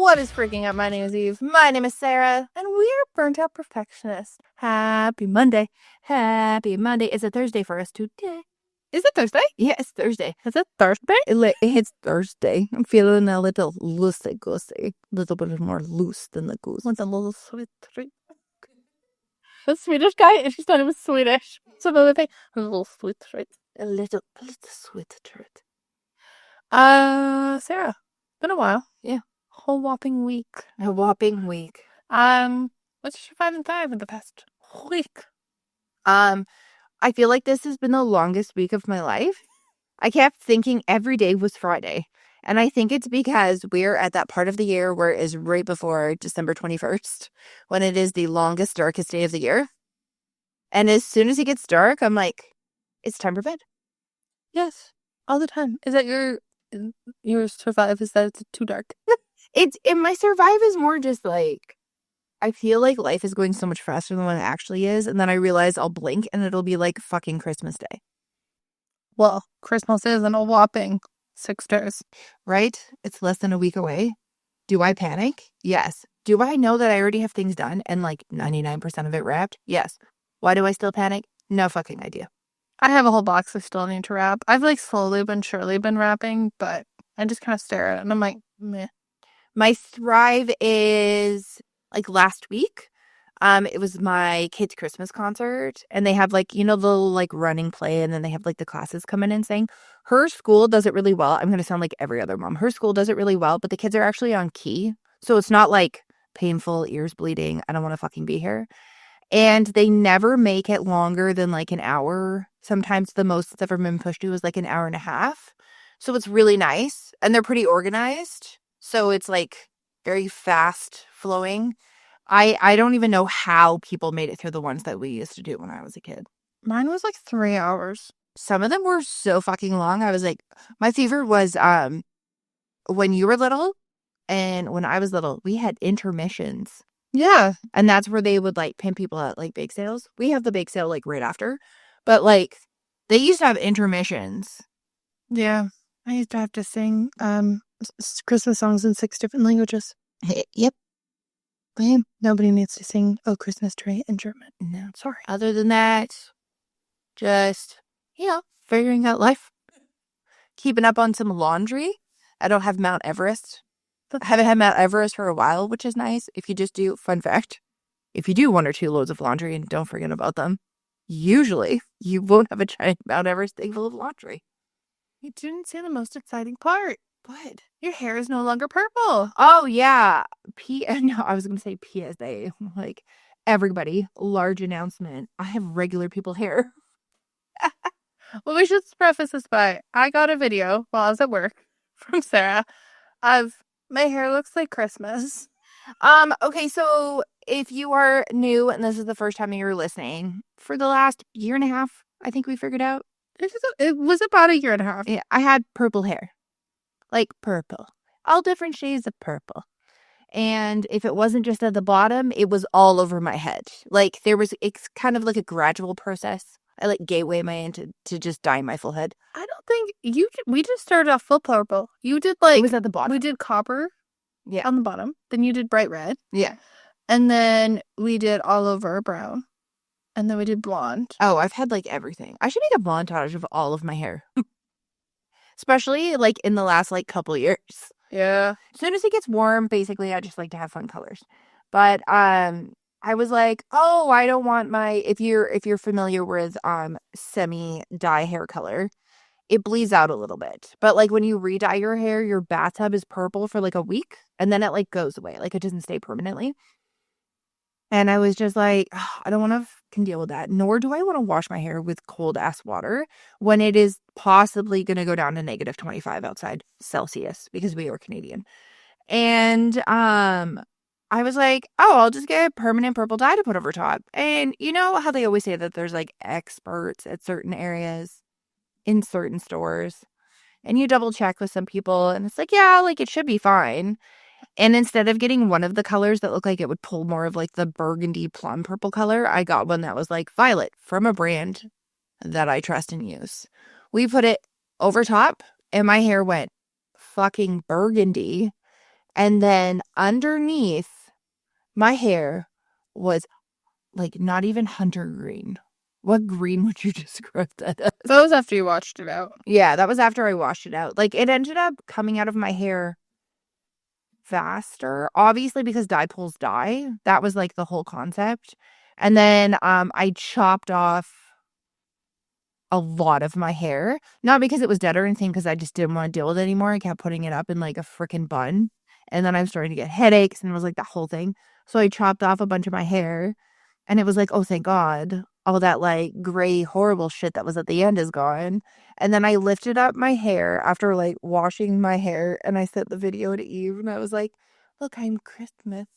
What is freaking up? My name is Eve. My name is Sarah, and we are Burnt Out Perfectionist. Happy Monday. Happy Monday. Is it Thursday for us today? Is it Thursday? Yeah, it's Thursday. Is it Thursday? It's Thursday. I'm feeling a little loosey-goosey. A little bit more loose than the goose. Want a little sweet treat? The Swedish guy, and she thought it was Swedish. It's another thing. A little sweet treat. A little sweet treat. Sarah, been a while. Yeah. Whole whopping week. A whopping week. What's your 5 and 5 in the past week? I feel like this has been the longest week of my life. I kept thinking every day was Friday. And I think it's because we're at that part of the year where it is right before December 21st, when it is the longest, darkest day of the year. And as soon as it gets dark, I'm like, it's time for bed. Yes, all the time. Is that your survive? Is that it's too dark? My survive is more just like, I feel like life is going so much faster than what it actually is. And then I realize I'll blink and it'll be like fucking Christmas Day. Well, Christmas is in a whopping 6 days. Right? It's less than a week away. Do I panic? Yes. Do I know that I already have things done and like 99% of it wrapped? Yes. Why do I still panic? No fucking idea. I have a whole box I still need to wrap. I've like slowly but surely been wrapping, but I just kind of stare at it and I'm like, meh. My thrive is like last week. It was my kids' Christmas concert, and they have like, the little like running play, and then they have like the classes come in and sing. Her school does it really well. I'm going to sound like every other mom. Her school does it really well, but the kids are actually on key. So it's not like painful, ears bleeding, I don't want to fucking be here. And they never make it longer than like an hour. Sometimes the most that's ever been pushed to is like an hour and a half. So it's really nice, and they're pretty organized. So it's like very fast flowing. I don't even know how people made it through the ones that we used to do when I was a kid. Mine was like 3 hours. Some of them were so fucking long. I was like, my favorite was when you were little and when I was little, we had intermissions. Yeah. And that's where they would like pimp people at like bake sales. We have the bake sale like right after. But like they used to have intermissions. Yeah. I used to have to sing Christmas songs in 6 different languages. Yep. Well, nobody needs to sing "Oh Christmas Tree" in German. No, sorry. Other than that, just, figuring out life. Keeping up on some laundry. I don't have Mount Everest. I haven't had Mount Everest for a while, which is nice. If you just do, fun fact, if you do 1 or 2 loads of laundry and don't forget about them, usually you won't have a giant Mount Everest thing full of laundry. You didn't say the most exciting part. What? Your hair is no longer purple. Oh, yeah. No, I was going to say PSA. Like, everybody, large announcement. I have regular people hair. Well, we should preface this by, I got a video while I was at work from Sarah of my hair looks like Christmas. Okay, so if you are new and this is the first time you're listening, for the last year and a half, I think we figured out. It was about a year and a half. Yeah, I had purple hair. Like purple. All different shades of purple. And if it wasn't just at the bottom, it was all over my head. Like it's kind of like a gradual process. I like gateway my end to just dye my full head. I don't think we just started off full purple. You did like, it was at the bottom. We did copper. Yeah. On the bottom. Then you did bright red. Yeah. And then we did all over brown. And then we did blonde. Oh, I've had like everything. I should make a montage of all of my hair. Especially like in the last like couple years. Yeah. As soon as it gets warm, basically I just like to have fun colors. But I was like, oh, I don't want if you're familiar with semi dye hair color, it bleeds out a little bit. But like when you re-dye your hair, your bathtub is purple for like a week and then it like goes away. Like it doesn't stay permanently. And I was just like, oh, I don't want to can deal with that. Nor do I want to wash my hair with cold ass water when it is possibly going to go down to -25 outside Celsius because we are Canadian. And I was like, oh, I'll just get permanent purple dye to put over top. And you know how they always say that there's like experts at certain areas in certain stores, and you double check with some people and it's like, yeah, like it should be fine. And instead of getting one of the colors that looked like it would pull more of like the burgundy plum purple color, I got one that was like violet from a brand that I trust and use. We put it over top and my hair went fucking burgundy And then underneath my hair was like not even hunter green. What green would you describe that as? That was after you washed it out. Yeah, that was after I washed it out. Like it ended up coming out of my hair faster, obviously because dye pools dye. That was like the whole concept. And then I chopped off a lot of my hair, not because it was dead or anything, because I just didn't want to deal with it anymore. I kept putting it up in like a freaking bun, and then I was starting to get headaches, and it was like that whole thing. So I chopped off a bunch of my hair, and it was like, oh, thank God, all that like gray horrible shit that was at the end is gone. And then I lifted up my hair after like washing my hair, and I sent the video to Eve, and I was like, look, I'm Christmas.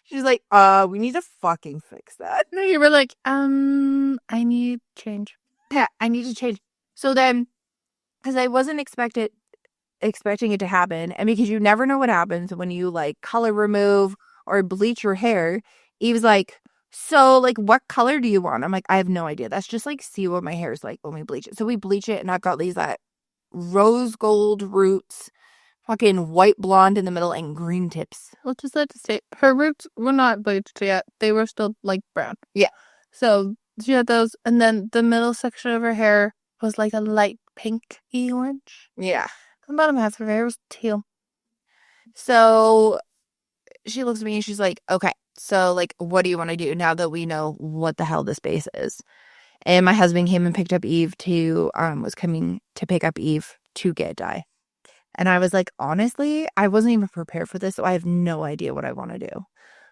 She's like, we need to fucking fix that. No, you were like, I need change. Yeah, I need to change. So then, because I wasn't expecting it to happen, and because you never know what happens when you like color remove or bleach your hair, Eve's like, so like what color do you want? I'm like, I have no idea. That's just like see what my hair is like when we bleach it. So we bleach it, and I've got these rose gold roots, fucking white blonde in the middle, and green tips. Let's just let it stay. Her roots were not bleached yet. They were still like brown. Yeah. So she had those, and then the middle section of her hair was like a light pinky orange. Yeah. The bottom half of her hair was teal. So she looks at me and she's like, okay, so like, what do you want to do now that we know what the hell this base is? And my husband came and picked up Eve was coming to pick up Eve to get dye. And I was like, honestly, I wasn't even prepared for this, so I have no idea what I want to do.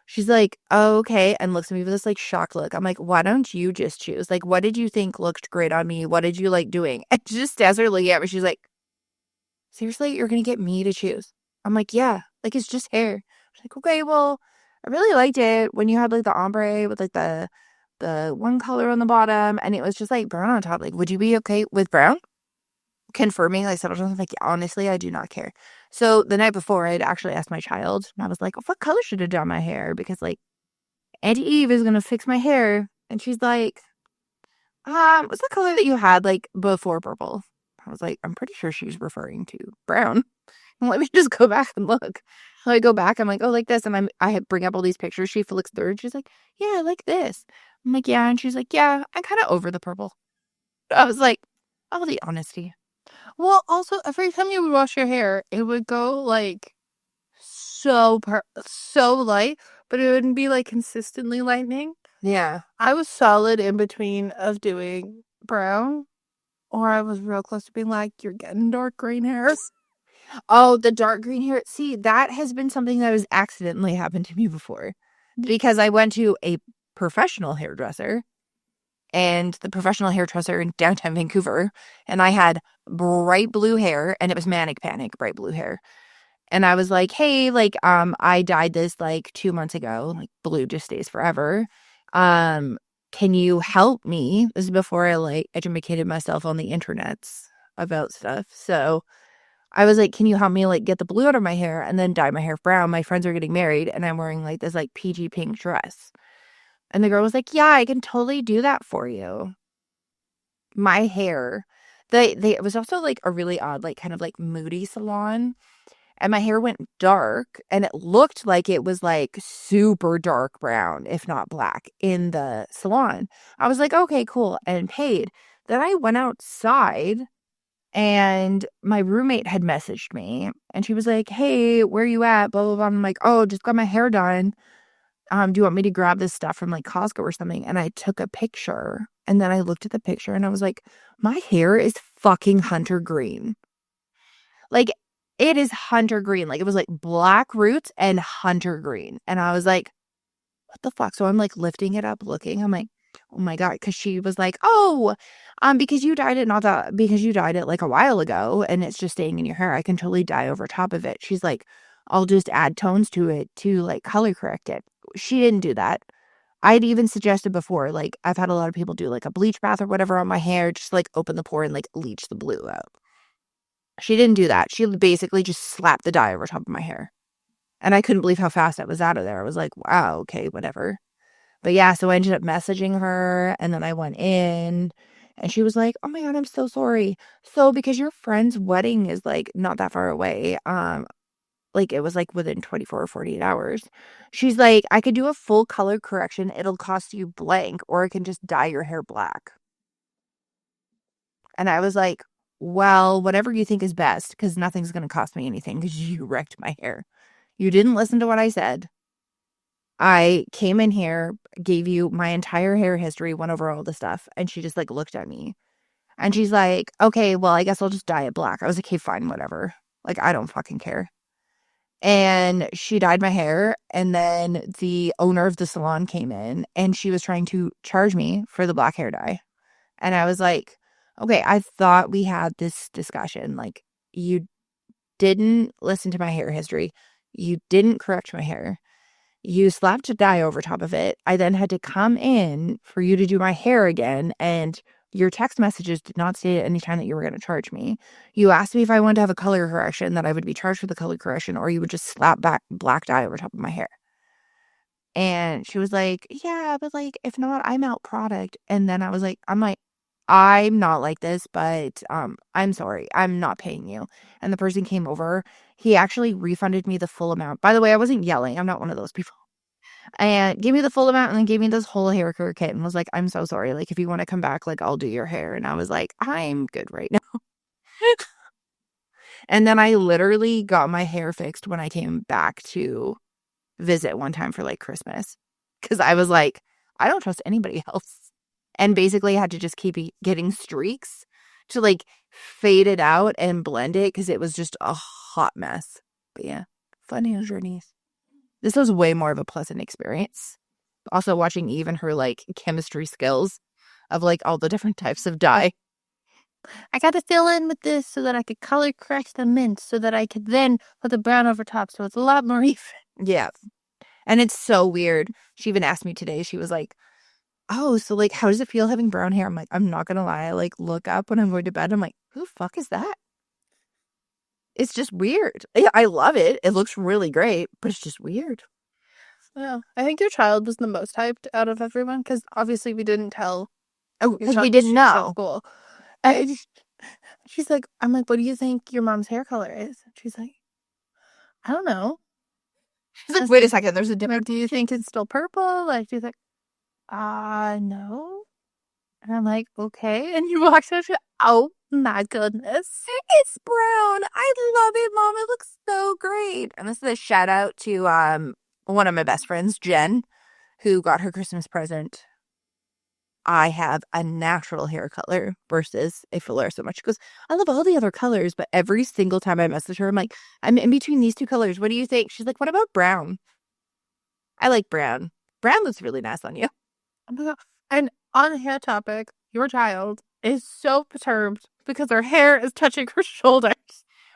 She's like, oh, okay, and looks at me with this like shocked look. I'm like, why don't you just choose? Like, what did you think looked great on me? What did you like doing? And she just stands there looking at me. She's like, seriously, you're gonna get me to choose? I'm like, yeah, like it's just hair. She's like, okay, well, I really liked it when you had like the ombre with like the one color on the bottom, and it was just like brown on top. Like, would you be okay with brown? Confirming like several times, like, yeah, honestly, I do not care. So the night before, I'd actually asked my child, and I was like, what color should I dye my hair? Because like Auntie Eve is gonna fix my hair, and she's like, what's the color that you had like before purple? I was like, I'm pretty sure she's referring to brown. Let me just go back and look. So I go back, I'm like, oh, like this, and I bring up all these pictures. She flicks through, and she's like, yeah, I like this. I'm like, yeah, and she's like, yeah, I'm kind of over the purple. I was like, oh, the honesty. Well, also, every time you would wash your hair, it would go like so light, but it wouldn't be like consistently lightening. Yeah. I was solid in between of doing brown, or I was real close to being like, you're getting dark green hair. Oh, the dark green hair. See, that has been something that has accidentally happened to me before because I went to a professional hairdresser, and the professional hairdresser in downtown Vancouver, and I had bright blue hair, and it was manic panic bright blue hair. And I was like, hey, like, I dyed this like 2 months ago. Like, blue just stays forever. Can you help me? This is before I like educated myself on the internets about stuff. So I was like, can you help me like get the blue out of my hair and then dye my hair brown? My friends are getting married, and I'm wearing like this like peachy pink dress. And the girl was like, yeah, I can totally do that for you. My hair, it was also like a really odd, like kind of like moody salon. And my hair went dark, and it looked like it was like super dark brown, if not black, in the salon. I was like, okay, cool, and paid. Then I went outside, and my roommate had messaged me, and she was like, hey, where you at? Blah, blah, blah. I'm like, oh, just got my hair done. Do you want me to grab this stuff from like Costco or something? And I took a picture, and then I looked at the picture, and I was like, my hair is fucking hunter green. Like, it is hunter green. Like, it was like black roots and hunter green. And I was like, what the fuck? So I'm like lifting it up, looking. I'm like, oh my God. Cause she was like, oh, because you dyed it, because you dyed it like a while ago and it's just staying in your hair, I can totally dye over top of it. She's like, I'll just add tones to it to like color correct it. She didn't do that. I'd even suggested before, like, I've had a lot of people do like a bleach bath or whatever on my hair, just like open the pore and like leach the blue out. She didn't do that. She basically just slapped the dye over top of my hair. And I couldn't believe how fast I was out of there. I was like, wow, okay, whatever. But yeah, so I ended up messaging her, and then I went in, and she was like, oh my God, I'm so sorry. So because your friend's wedding is like not that far away, like it was like within 24 or 48 hours. She's like, I could do a full color correction. It'll cost you blank, or I can just dye your hair black. And I was like, well, whatever you think is best, because nothing's going to cost me anything because you wrecked my hair. You didn't listen to what I said. I came in here, gave you my entire hair history, went over all the stuff, and she just like looked at me. And she's like, okay, well, I guess I'll just dye it black. I was like, okay, fine, whatever. Like, I don't fucking care. And she dyed my hair. And then the owner of the salon came in and she was trying to charge me for the black hair dye. And I was like, okay, I thought we had this discussion. Like, you didn't listen to my hair history. You didn't correct my hair. You slapped a dye over top of it. I then had to come in for you to do my hair again. And your text messages did not state at any time that you were going to charge me. You asked me if I wanted to have a color correction, that I would be charged for the color correction, or you would just slap back black dye over top of my hair. And she was like, yeah, but like, if not, I'm out product. And then I'm like, I'm not like this, but I'm sorry. I'm not paying you. And the person came over. He actually refunded me the full amount. By the way, I wasn't yelling. I'm not one of those people. And gave me the full amount and then gave me this whole hair care kit and was like, I'm so sorry. Like, if you want to come back, like, I'll do your hair. And I was like, I'm good right now. And then I literally got my hair fixed when I came back to visit one time for like Christmas. Because I was like, I don't trust anybody else. And basically had to just keep getting streaks to like fade it out and blend it because it was just a hot mess. But yeah, funny journeys. This was way more of a pleasant experience. Also watching Eve and her like chemistry skills of like all the different types of dye. I got to fill in with this so that I could color correct the mint so that I could then put the brown over top so it's a lot more even. Yeah. And it's so weird. She even asked me today, she was like, oh, so like, how does it feel having brown hair? I'm like, I'm not gonna lie. I like look up when I'm going to bed. I'm like, who the fuck is that? It's just weird. I love it. It looks really great, but it's just weird. Yeah, I think your child was the most hyped out of everyone because obviously we didn't tell. Oh, because we didn't know. School. And she's like, I'm like, what do you think your mom's hair color is? She's like, I don't know. She's like, wait a second, there's a different. Do you think it's still purple? Like, she's like, no. And I'm like, okay. And you walked out, she's like, oh my goodness. It's brown. I love it, Mom. It looks so great. And this is a shout out to one of my best friends, Jen, who got her Christmas present. I have a natural hair color versus a filler so much. She goes, I love all the other colors, but every single time I message her, I'm like, I'm in between these two colors. What do you think? She's like, what about brown? I like brown. Brown looks really nice on you. Oh my God. And on the hair topic, your child is so perturbed because her hair is touching her shoulders.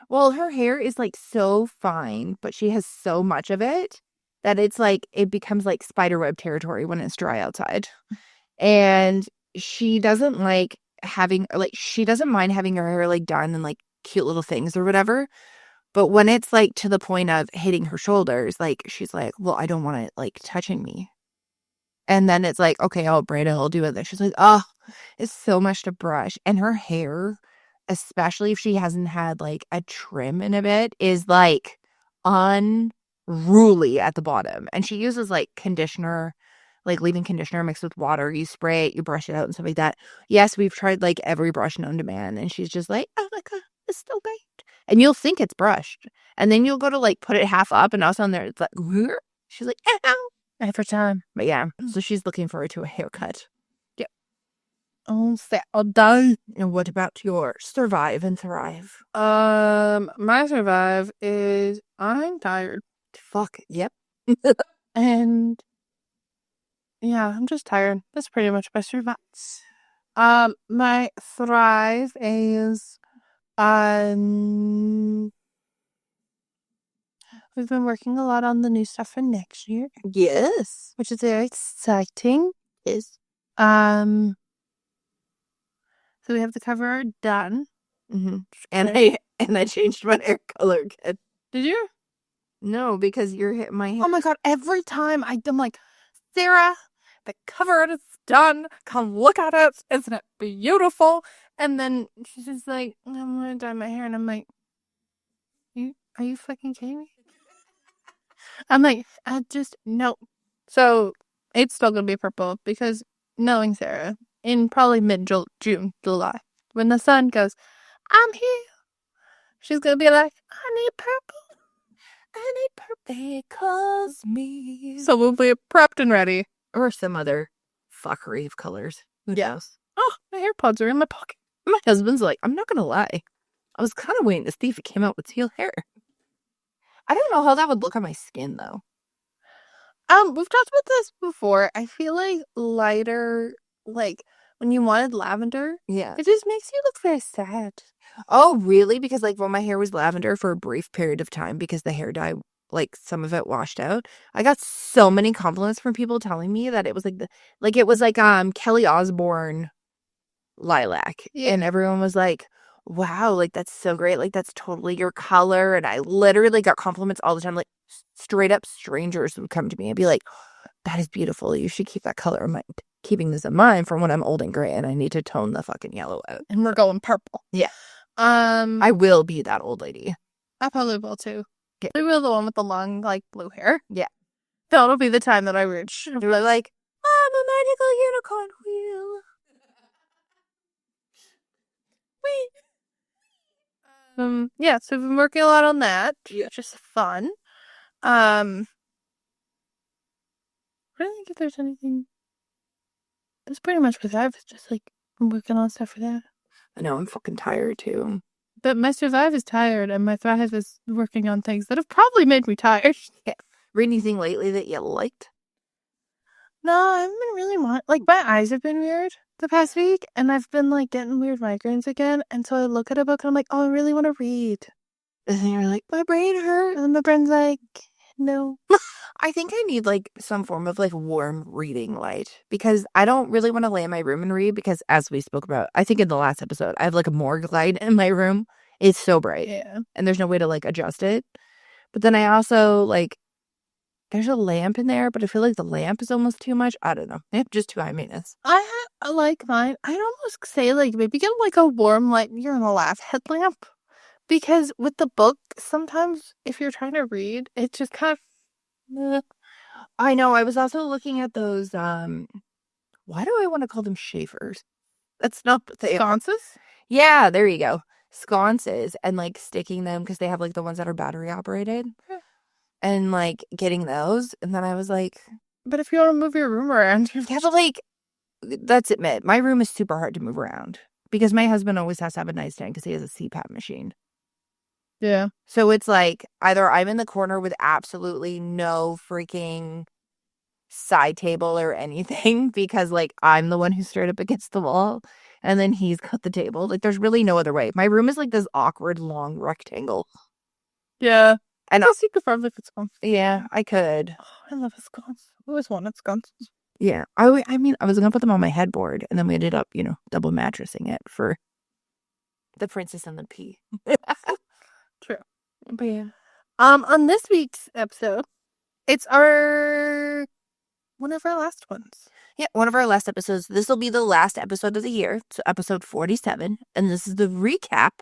Well, her hair is like so fine, but she has so much of it that it's like, it becomes like spiderweb territory when it's dry outside. And she doesn't like having, like, she doesn't mind having her hair like done and like cute little things or whatever. But when it's like to the point of hitting her shoulders, like, she's like, well, I don't want it like touching me. And then it's like, okay, I'll braid it, I'll do it. Then she's like, oh, it's so much to brush. And her hair, especially if she hasn't had like a trim in a bit, is like unruly at the bottom. And she uses like conditioner, like leave-in conditioner mixed with water. You spray it, you brush it out and stuff like that. Yes, we've tried like every brush known to man. And she's just like, oh my God, it's still great. And you'll think it's brushed. And then you'll go to like put it half up and also on there, it's like, where? She's like, ow. Every time. But yeah, so she's looking forward to a haircut. Yeah. Oh, sad day. And what about your survive and thrive? My survive is I'm tired. Fuck, yep. And yeah, I'm just tired. That's pretty much my survive. My thrive is we've been working a lot on the new stuff for next year. Yes. Which is very exciting. Yes. So we have the cover art done. Mm-hmm. And I changed my hair color again. Did you? No, because my hair. Oh my God, every time I'm like, Sarah, the cover art is done. Come look at it. Isn't it beautiful? And then she's just like, I'm gonna dye my hair. And I'm like, are you fucking kidding me? I'm like, no. So it's still going to be purple because knowing Sarah, in probably mid-June, July, when the sun goes, I'm here, she's going to be like, I need purple. I need purple because me. So we'll be prepped and ready. Or some other fuckery of colors. Who knows? Oh, my AirPods are in my pocket. My husband's like, I'm not going to lie. I was kind of waiting to see if it came out with teal hair. I don't know how that would look on my skin, though. We've talked about this before. I feel like lighter, like when you wanted lavender, Yeah. it just makes you look very sad. Oh, really? Because like when my hair was lavender for a brief period of time because the hair dye, like some of it washed out, I got so many compliments from people telling me that it was like Kelly Osbourne lilac. Yeah. And everyone was like, wow, like that's so great. Like that's totally your color. And I literally got compliments all the time. Like straight up strangers would come to me and be like, that is beautiful. You should keep that color in mind. Keeping this in mind for when I'm old and gray and I need to tone the fucking yellow out. And we're going purple. Yeah. I will be that old lady. I probably will too. Yeah. I will the one with the long, like, blue hair. Yeah. That'll be the time that I reach. They're like, I'm a magical unicorn wheel. Yeah, so we've been working a lot on that. Yeah. Which is fun. I don't think if there's anything. That's pretty much what I've just like been working on stuff for that. I know, I'm fucking tired too. But my Survive is tired and my Thrive is working on things that have probably made me tired. Yeah. Read anything lately that you liked? No, I haven't been really like my eyes have been weird the past week and I've been like getting weird migraines again, and so I look at a book and I'm like, oh, I really want to read. And then you're like, my brain hurts. And my brain's like, no. I think I need like some form of like warm reading light because I don't really want to lay in my room and read because, as we spoke about, I think in the last episode, I have like a morgue light in my room. It's so bright. Yeah. And there's no way to like adjust it. But then I also like, there's a lamp in there, but I feel like the lamp is almost too much. I don't know. Just too high maintenance. I like mine. I'd almost say like maybe get like a warm light. You're gonna laugh, headlamp. Because with the book, sometimes if you're trying to read, it just kind of. I know. I was also looking at those. Why do I want to call them Schaefers? That's not what they are. Sconces? Yeah, there you go. Sconces, and like sticking them because they have like the ones that are battery operated, and like getting those. And then I was like, but if you want to move your room around, yeah, but like, let's admit, my room is super hard to move around because my husband always has to have a nightstand because he has a CPAP machine. Yeah. So it's like either I'm in the corner with absolutely no freaking side table or anything because like I'm the one who's straight up against the wall and then he's got the table. Like there's really no other way. My room is like this awkward long rectangle. Yeah. And I guess you could probably put scones. Yeah, I could. Oh, I love a scones. I always wanted scones. Yeah. I mean, I was going to put them on my headboard and then we ended up, double mattressing it for the princess and the pea. True. But yeah. On this week's episode, it's one of our last ones. Yeah, one of our last episodes. This will be the last episode of the year. So episode 47. And this is the recap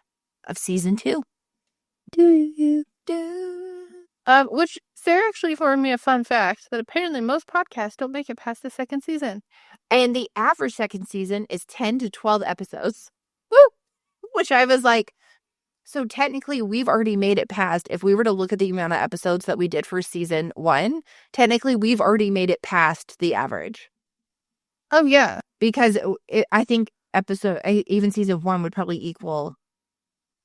of season 2. Which Sarah actually informed me a fun fact that apparently most podcasts don't make it past the second season. And the average second season is 10 to 12 episodes. Woo! Which I was like, so technically we've already made it past, if we were to look at the amount of episodes that we did for season 1, technically we've already made it past the average. Oh, yeah. Because I think even season 1 would probably equal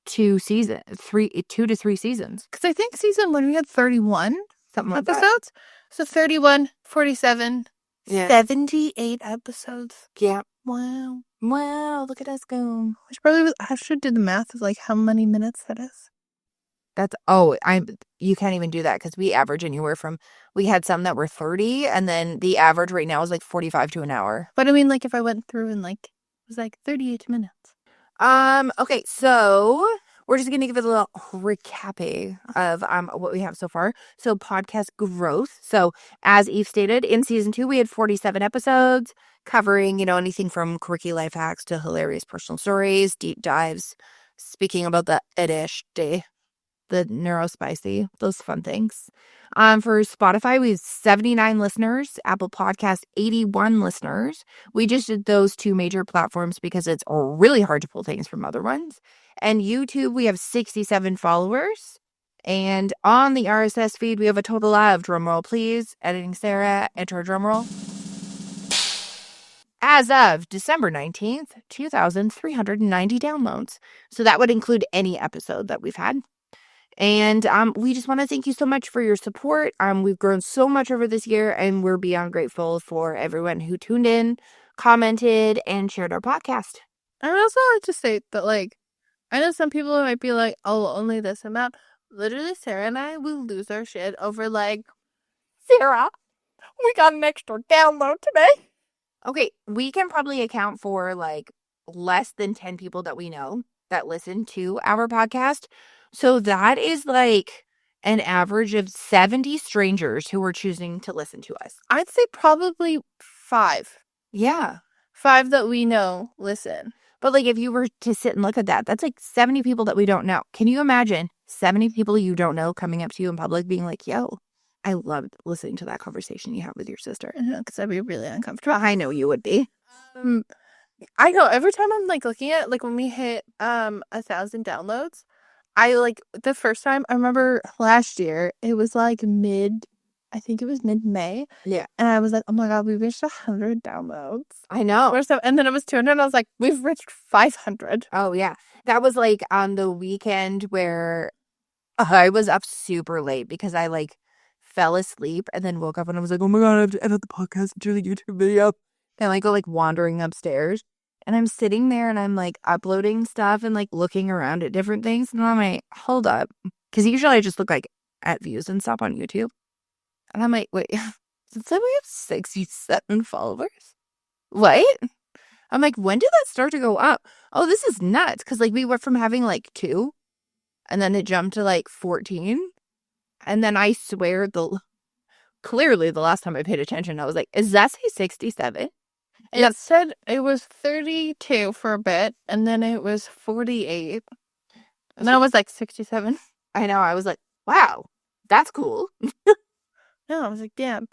2 to 3 seasons. Because I think season 1 we had 31 something like episodes. That. So 31, 47, 78 episodes. Yeah. Wow, look at us go. I should do the math of like how many minutes that is. You can't even do that because we average anywhere from, we had some that were 30 and then the average right now is like 45 to an hour. But I mean, like if I went through and like, it was like 38 minutes. Okay, so we're just going to give it a little recapping of what we have so far. So podcast growth. So as Eve stated, in season 2, we had 47 episodes covering, anything from quirky life hacks to hilarious personal stories, deep dives, speaking about the ADHD, the neurospicy, those fun things. For Spotify, we have 79 listeners. Apple Podcast, 81 listeners. We just did those two major platforms because it's really hard to pull things from other ones. And YouTube, we have 67 followers. And on the RSS feed, we have a total of, drumroll please, editing Sarah, enter a drumroll. As of December 19th, 2,390 downloads. So that would include any episode that we've had. And we just want to thank you so much for your support. We've grown so much over this year, and we're beyond grateful for everyone who tuned in, commented, and shared our podcast. I would also like to state that, like, I know some people might be like, oh, only this amount. Literally, Sarah and I will lose our shit over, like, Sarah, we got an extra download today. Okay, we can probably account for, like, less than 10 people that we know that listen to our podcast. So that is, like, an average of 70 strangers who are choosing to listen to us. I'd say probably 5. Yeah. 5 that we know listen. But, like, if you were to sit and look at that, that's, like, 70 people that we don't know. Can you imagine 70 people you don't know coming up to you in public being like, yo, I loved listening to that conversation you had with your sister? Because I'd be really uncomfortable. I know you would be. I know every time I'm, like, looking at, like, when we hit 1,000 downloads, I, like, the first time, I remember last year, it was, like, I think it was mid-May. Yeah. And I was like, oh my God, we reached 100 downloads. I know. And then it was 200, and I was like, we've reached 500. Oh, yeah. That was, like, on the weekend where I was up super late because I, like, fell asleep and then woke up and I was like, oh my God, I have to edit the podcast and do the YouTube video. And I go, like, wandering upstairs. And I'm sitting there and I'm, like, uploading stuff and, like, looking around at different things. And I'm like, hold up. Because usually I just look, like, at views and stuff on YouTube. And I'm like, wait, since we have 67 followers? What? I'm like, when did that start to go up? Oh, this is nuts. Because, like, we went from having, like, 2. And then it jumped to, like, 14. And then I swear clearly the last time I paid attention, I was like, is that say 67? It said it was 32 for a bit, and then it was 48. And then it was like 67. I know. I was like, wow, that's cool. No, I was like, damn.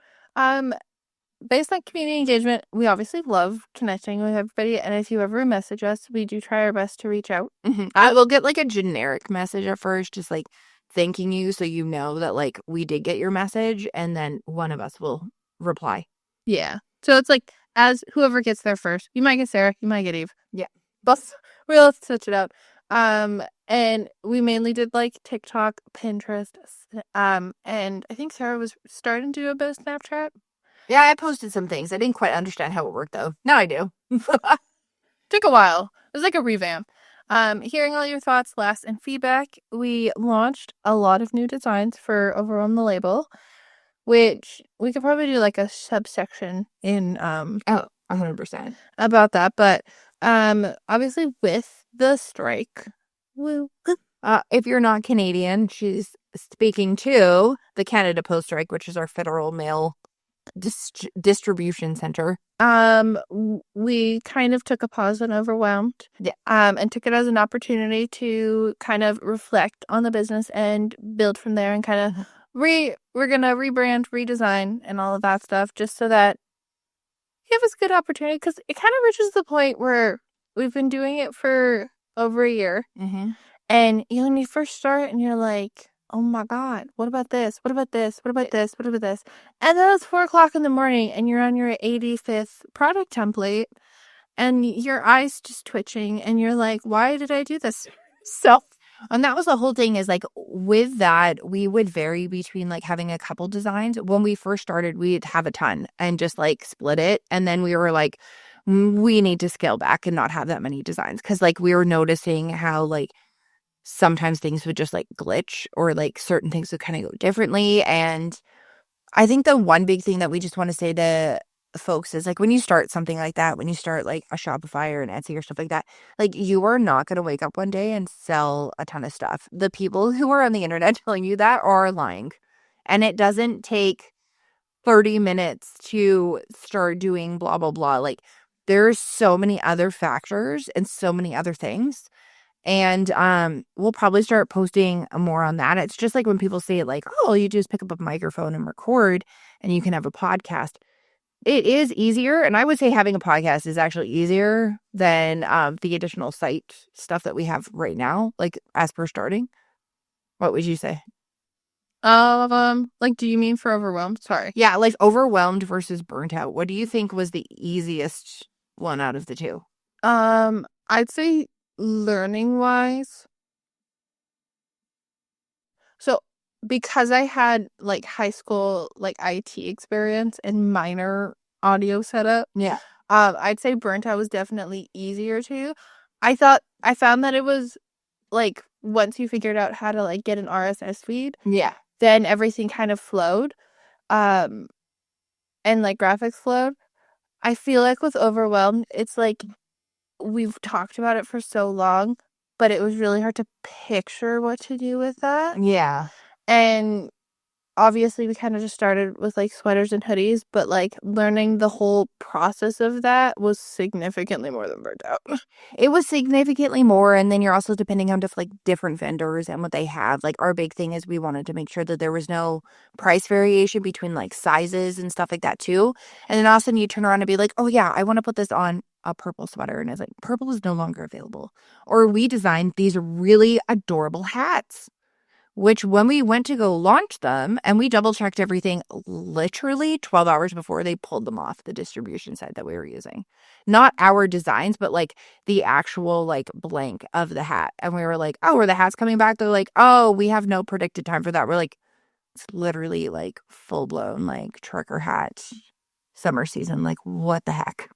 Based on community engagement, we obviously love connecting with everybody. And if you ever message us, we do try our best to reach out. Mm-hmm. I will get, like, a generic message at first, just, like, thanking you so you know that, like, we did get your message, and then one of us will reply. Yeah. So it's like, as whoever gets there first. You might get Sarah, you might get Eve. Yeah. But we'll switch it out. And we mainly did, like, TikTok, Pinterest, and I think Sarah was starting to do a bit of Snapchat. Yeah, I posted some things. I didn't quite understand how it worked, though. Now I do. Took a while. It was like a revamp. Hearing all your thoughts, laughs, and feedback, we launched a lot of new designs for over on the label, which we could probably do, like, a subsection in 100% about that. But obviously with the strike, if you're not Canadian, she's speaking to the Canada Post strike, which is our federal mail distribution center. We kind of took a pause and overwhelmed. Yeah. And took it as an opportunity to kind of reflect on the business and build from there, and kind of we're gonna rebrand, redesign, and all of that stuff, just so that give us a good opportunity, because it kind of reaches the point where we've been doing it for over a year. Mm-hmm. And when you first start and you're like, oh my God, what about this? What about this? What about this? What about this? And then it's 4:00 in the morning and you're on your 85th product template and your eyes just twitching and you're like, why did I do this? So, and that was the whole thing, is, like, with that, we would vary between, like, having a couple designs. When we first started, we'd have a ton and just, like, split it. And then we were like, we need to scale back and not have that many designs. Because, like, we were noticing how, like, sometimes things would just, like, glitch, or, like, certain things would kind of go differently. And I think the one big thing that we just want to say to folks is, like, when you start something like that, when you start, like, a Shopify or an Etsy or stuff like that, like, you are not going to wake up one day and sell a ton of stuff. The people who are on the internet telling you that are lying. And it doesn't take 30 minutes to start doing blah, blah, blah. Like, there's so many other factors and so many other things. And we'll probably start posting more on that. It's just like when people say like, oh, you just pick up a microphone and record and you can have a podcast. It is easier, and I would say having a podcast is actually easier than the additional site stuff that we have right now, like as per starting. What would you say? Like, do you mean for overwhelmed? Sorry. Yeah, like overwhelmed versus burnt out. What do you think was the easiest one out of the two? I'd say learning wise. So because I had like high school like IT experience and minor audio setup, Yeah. I'd say burnt out was definitely easier to. I found that it was like once you figured out how to like get an RSS feed, Yeah. then everything kind of flowed. Um and like graphics flowed. I feel like with overwhelmed, it's like we've talked about it for so long, but it was really hard to picture what to do with that. Yeah. And obviously we kind of just started with like sweaters and hoodies, but like learning the whole process of that was significantly more than burnt out. It was significantly more, and then you're also depending on like different vendors and what they have. Like our big thing is we wanted to make sure that there was no price variation between like sizes and stuff like that too. And then all of a sudden you turn around and be like, oh yeah, I want to put this on a purple sweater, and it's like purple is no longer available. Or we designed these really adorable hats, which when we went to go launch them and we double checked everything literally 12 hours before they pulled them off the distribution site that we were using. Not our designs, but like the actual like blank of the hat. And we were like, oh, are the hats coming back? They're like, oh, we have no predicted time for that. We're like, it's literally like full blown like trucker hat summer season. Like, what the heck?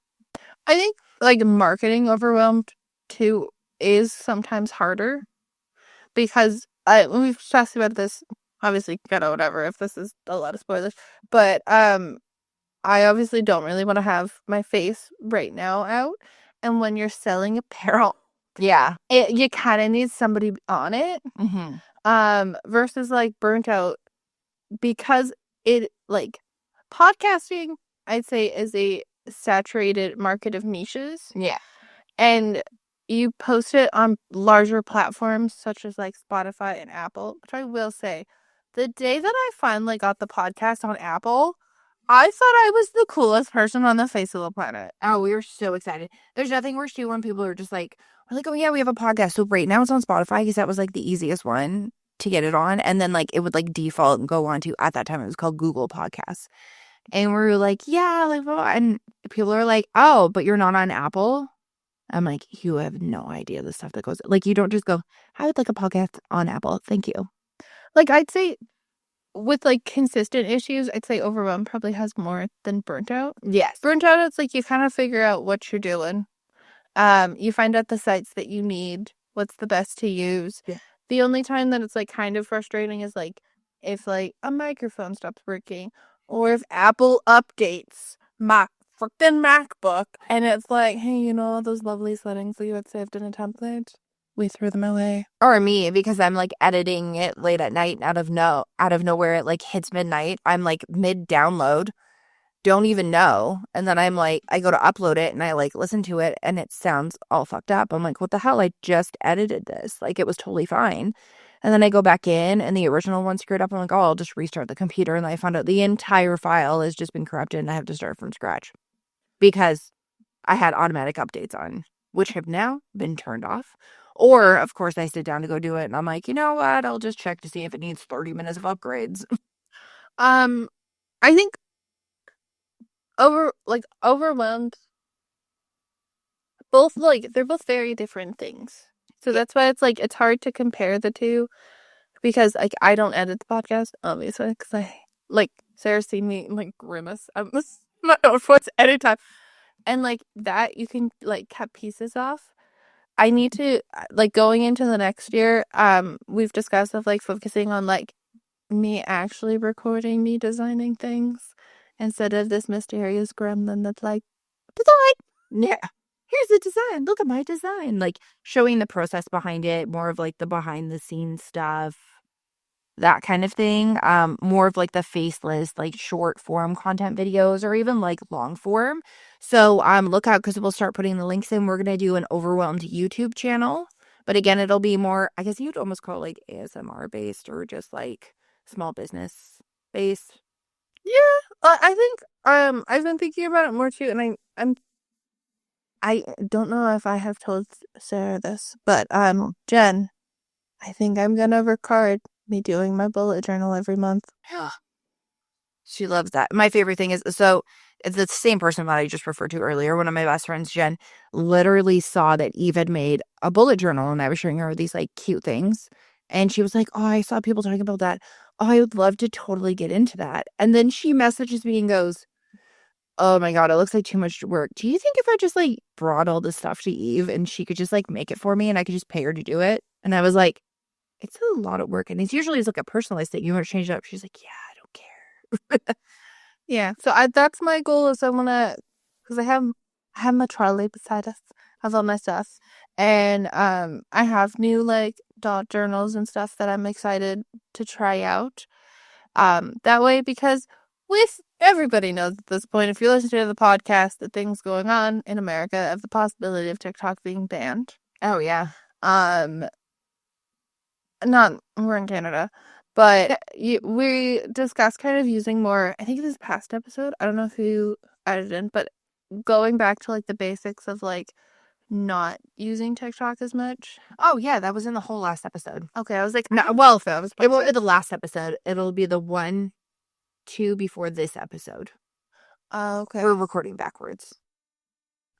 I think like marketing overwhelmed too is sometimes harder because we've talked about this obviously gotta whatever if this is a lot of spoilers, but I obviously don't really want to have my face right now out, and when you're selling apparel, Yeah. you kind of need somebody on it. Mm-hmm. Versus like burnt out because it like podcasting I'd say is a saturated market of niches. Yeah. And you post it on larger platforms such as like Spotify and Apple, which I will say, the day that I finally got the podcast on Apple, I thought I was the coolest person on the face of the planet. Oh, we were so excited. There's nothing worse too when people are just like, we're like, oh yeah, we have a podcast. So right now it's on Spotify because that was like the easiest one to get it on. And then like it would like default and go on to, at that time it was called Google Podcasts. And we were like, yeah, like, well, and people are like, oh, but you're not on Apple. I'm like, you have no idea the stuff that goes, like, you don't just go, I would like a podcast on Apple. Thank you. Like I'd say with like consistent issues, I'd say overwhelmed probably has more than burnt out. Yes. Burnt out, it's like you kind of figure out what you're doing. You find out the sites that you need, what's the best to use. Yeah. The only time that it's like kind of frustrating is like if like a microphone stops working or if Apple updates my freaking MacBook and it's like, hey, you know those lovely settings that you had saved in a template? We threw them away. Or me, because I'm like editing it late at night out of nowhere it like hits midnight. I'm like mid download, don't even know. And then I'm like, I go to upload it and I like listen to it and it sounds all fucked up. I'm like, what the hell? I just edited this. Like it was totally fine. And then I go back in and the original one screwed up. I'm like, oh, I'll just restart the computer. And I found out the entire file has just been corrupted and I have to start from scratch because I had automatic updates on, which have now been turned off. Or, of course, I sit down to go do it and I'm like, you know what? I'll just check to see if it needs 30 minutes of upgrades. I think overwhelmed, both like they're both very different things. So that's why it's like it's hard to compare the two because like I don't edit the podcast obviously because I like Sarah's seen me like grimace at my own voice anytime, and like that you can like cut pieces off. I need to like going into the next year. We've discussed of like focusing on like me actually recording me designing things instead of this mysterious gremlin that's like design. Yeah. Here's the design. Look at my design. Like showing the process behind it, more of like the behind the scenes stuff, that kind of thing. More of like the faceless, like short form content videos or even like long form. So look out because we'll start putting the links in. We're gonna do an overwhelmed YouTube channel But again, it'll be more, I guess you'd almost call it like ASMR based or just like small business based. Yeah, I think I've been thinking about it more too, and I don't know if I have told Sarah this, but Jen, I think I'm gonna record me doing my bullet journal every month. Yeah. She loves that. My favorite thing is, so it's the same person that I just referred to earlier. One of my best friends, Jen, literally saw that Eve had made a bullet journal and I was showing her these like cute things. And she was like, oh, I saw people talking about that. Oh, I would love to totally get into that. And then she messages me and goes, oh my God, it looks like too much work. Do you think if I just like brought all this stuff to Eve and she could just like make it for me and I could just pay her to do it? And I was like, it's a lot of work. And it's usually like a personalized thing. You want to change it up? She's like, yeah, I don't care. Yeah, so that's my goal is I wanna, because I have my trolley beside us, I have all my stuff, and I have new like dot journals and stuff that I'm excited to try out. That way, because with everybody knows at this point, if you listen to the podcast, the things going on in America of the possibility of TikTok being banned. Oh, yeah. Um, not we're in Canada, but we discussed kind of using more. I think this past episode. I don't know if you added in, but going back to like the basics of like not using TikTok as much. Oh, yeah. That was in the whole last episode. Okay, I was like, No, well, it won't be the last episode. It'll be the 1, 2 before this episode. okay. We're recording backwards.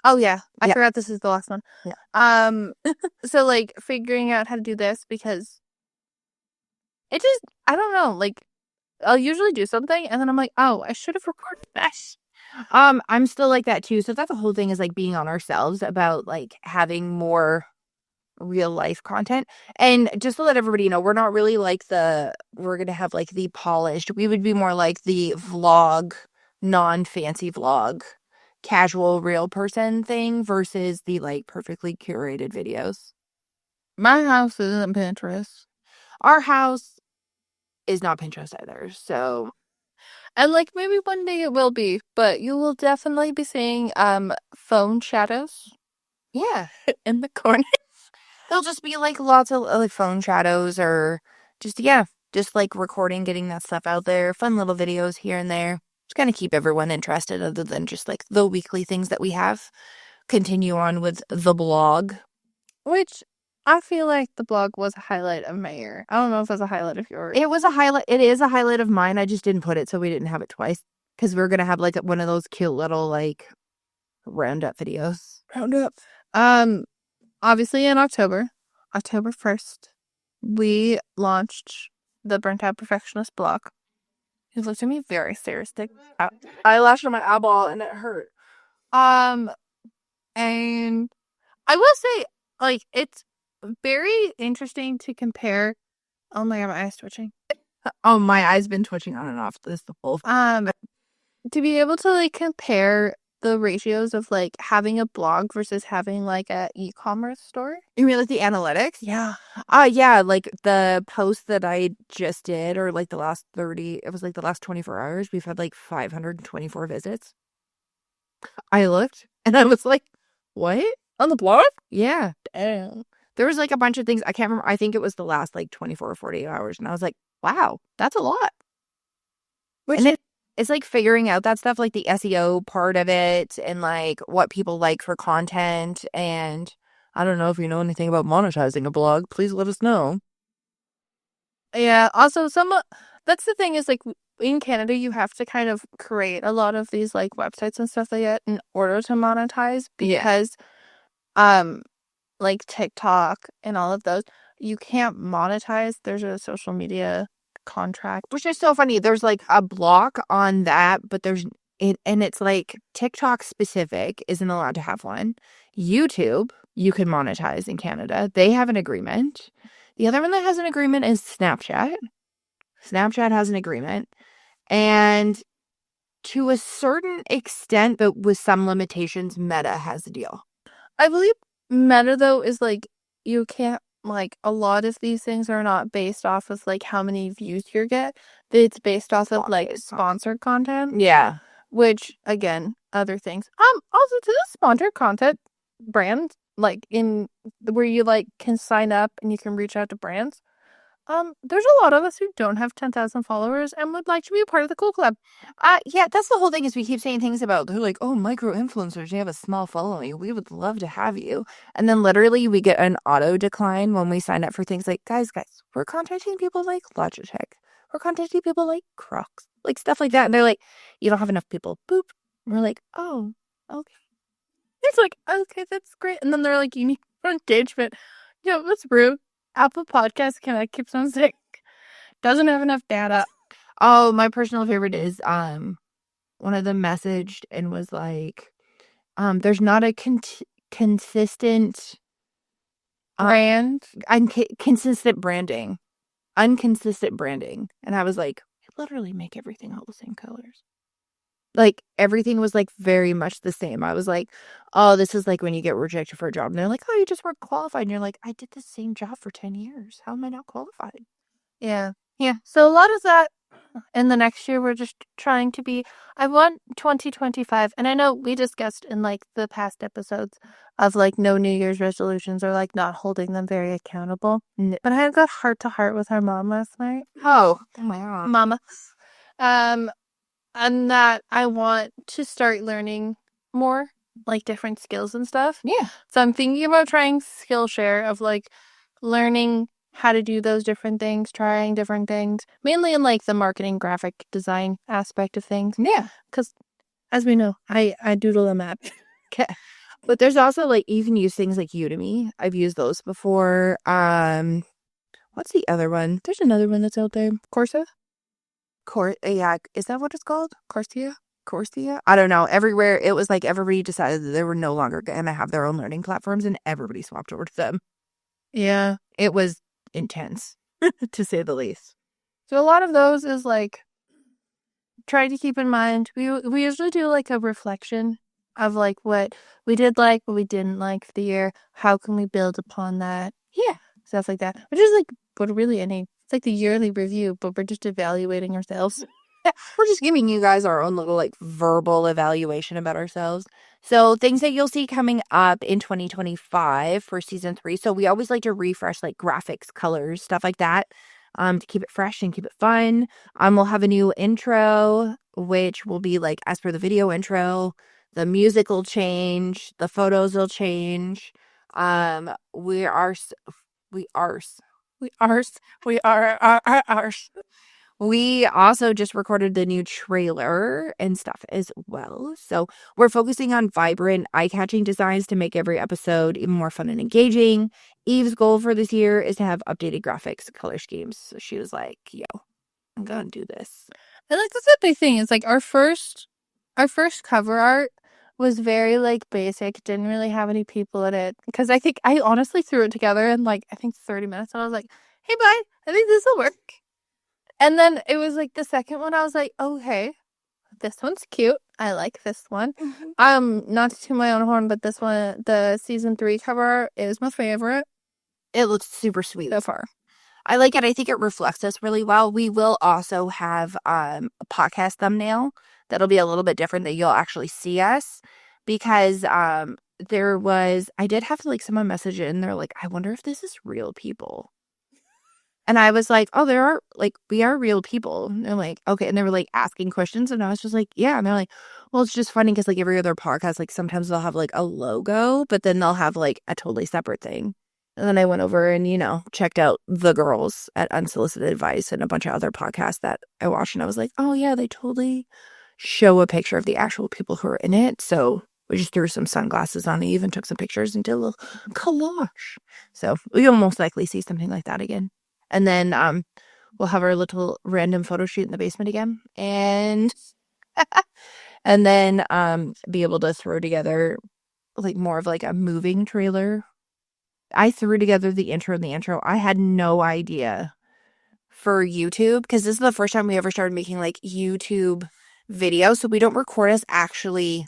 Oh yeah, I Yeah. forgot this is the last one. Yeah. So like figuring out how to do this because it just I don't know, like I'll usually do something and then I'm like, oh, I should have recorded this. I'm still like that too. So that's the whole thing is like being on ourselves about like having more real life content. And just to let everybody know, we're not really like we're gonna have like the polished. We would be more like the vlog, non-fancy vlog, casual real person thing versus the like perfectly curated videos. My house isn't Pinterest. Our house is not Pinterest either. So And like maybe one day it will be, but you will definitely be seeing phone shadows yeah. in the corner. There'll just be like lots of like phone shadows or just just like recording, getting that stuff out there, fun little videos here and there. Just kind of keep everyone interested other than just like the weekly things that we have. Continue on with the blog. Which I feel like the blog was a highlight of my year. I don't know if it was a highlight of yours. It was a highlight. It is a highlight of mine. I just didn't put it so we didn't have it twice because we're gonna have like one of those cute little like roundup videos. Roundup. Obviously in October 1st, we launched the Burnt Out Perfectionist blog. He looked at me very seriously. I lashed on my eyeball and it hurt. And I will say, like, it's very interesting to compare. Oh my God, my eye's twitching. Oh, my eye's been twitching on and off this the whole. To be able to like compare the ratios of like having a blog versus having like a e-commerce store. You mean like the analytics? Yeah. Yeah, like the post that I just did, or like the last 30, it was like the last 24 hours, we've had like 524 visits. I looked and I was like, what? On the blog? Yeah. Damn. There was like a bunch of things. I can't remember. I think it was the last like 24 or 48 hours. And I was like, wow, that's a lot. And it's like figuring out that stuff, like the SEO part of it and like what people like for content. And I don't know if you know anything about monetizing a blog. Please let us know. Yeah. Also, that's the thing is like in Canada, you have to kind of create a lot of these like websites and stuff like that in order to monetize because, like TikTok and all of those, you can't monetize. There's a social media contract. Which is so funny. There's like a block on that, but there's it, and it's like TikTok specific isn't allowed to have one. YouTube, you can monetize in Canada. They have an agreement. The other one that has an agreement is Snapchat. Snapchat has an agreement. And to a certain extent, but with some limitations, Meta has a deal. I believe Meta, though, is like, you can't, like, a lot of these things are not based off of, like, how many views you get. It's based off of, like, sponsored content. Yeah. Which, again, other things. Also, to the sponsored content, brands like in where you like can sign up and you can reach out to brands. There's a lot of us who don't have 10,000 followers and would like to be a part of the cool club. Yeah, that's the whole thing is we keep saying things about, they're like, oh, micro influencers, you have a small following. We would love to have you. And then literally we get an auto decline when we sign up for things like, guys, we're contacting people like Logitech. We're contacting people like Crocs, like stuff like that. And they're like, you don't have enough people. Boop. And we're like, oh, okay. It's like, okay, that's great. And then they're like, you need more engagement. Yeah, that's rude. Apple Podcast keeps on sick. Doesn't have enough data. Oh, my personal favorite is one of them messaged and was like, there's not a consistent Brand. consistent branding. Unconsistent branding. And I was like, I literally make everything all the same colors. Like everything was like very much the same. I was like, oh, this is like when you get rejected for a job and they're like, oh, you just weren't qualified. And you're like, I did the same job for 10 years. How am I not qualified? Yeah. Yeah. So a lot of that in the next year, we're just trying to be. I want 2025. And I know we discussed in like the past episodes of like no New Year's resolutions or like not holding them very accountable. But I had got heart to heart with our mom last night. Oh my God. Mama. And that I want to start learning more, like different skills and stuff. Yeah. So I'm thinking about trying Skillshare of like learning how to do those different things, trying different things, mainly in like the marketing graphic design aspect of things. Yeah. Because as we know, I doodle a map. Okay. But there's also like, you can use things like Udemy. I've used those before. What's the other one? There's another one that's out there. Corsa? Yeah, is that what it's called? Corsia? I don't know. Everywhere, it was like everybody decided that they were no longer going to have their own learning platforms and everybody swapped over to them. Yeah. It was intense, to say the least. So a lot of those is like, try to keep in mind, we usually do like a reflection of like what we did like, what we didn't like for the year. How can we build upon that? Yeah. Stuff like that. Which is like, but really it's like the yearly review, but we're just evaluating ourselves. We're just giving you guys our own little like verbal evaluation about ourselves. So things that you'll see coming up in 2025 for season 3. So we always like to refresh like graphics, colors, stuff like that, to keep it fresh and keep it fun. We'll have a new intro, which will be like as per the video intro. The music will change. The photos will change. We are. We also just recorded the new trailer and stuff as well. So we're focusing on vibrant, eye-catching designs to make every episode even more fun and engaging. Eve's goal for this year is to have updated graphics, color schemes. So she was like, yo, I'm gonna do this. And like that's the big thing. It's like our first cover art was very like basic, didn't really have any people in it. Because I think I honestly threw it together in like I think 30 minutes and I was like, hey bud, I think this will work. And then it was like the second one, I was like, okay, this one's cute. I like this one. Not to toot my own horn, but this one, the season 3 cover art is my favorite. It looks super sweet so far. I like it. I think it reflects us really well. We will also have a podcast thumbnail that'll be a little bit different that you'll actually see us because I did have like someone message it and they're like, I wonder if this is real people. And I was like, oh, we are real people. And they're like, okay. And they were like asking questions. And I was just like, yeah. And they're like, well, it's just funny because like every other podcast, like sometimes they'll have like a logo, but then they'll have like a totally separate thing. And then I went over and, checked out the girls at Unsolicited Advice and a bunch of other podcasts that I watched. And I was like, oh, yeah, they totally show a picture of the actual people who are in it. So we just threw some sunglasses on Eve and took some pictures and did a little collage. So you'll most likely see something like that again. And then we'll have our little random photo shoot in the basement again. And then be able to throw together like more of like a moving trailer. I threw together the intro and the intro. I had no idea for YouTube because this is the first time we ever started making like YouTube videos. So we don't record us actually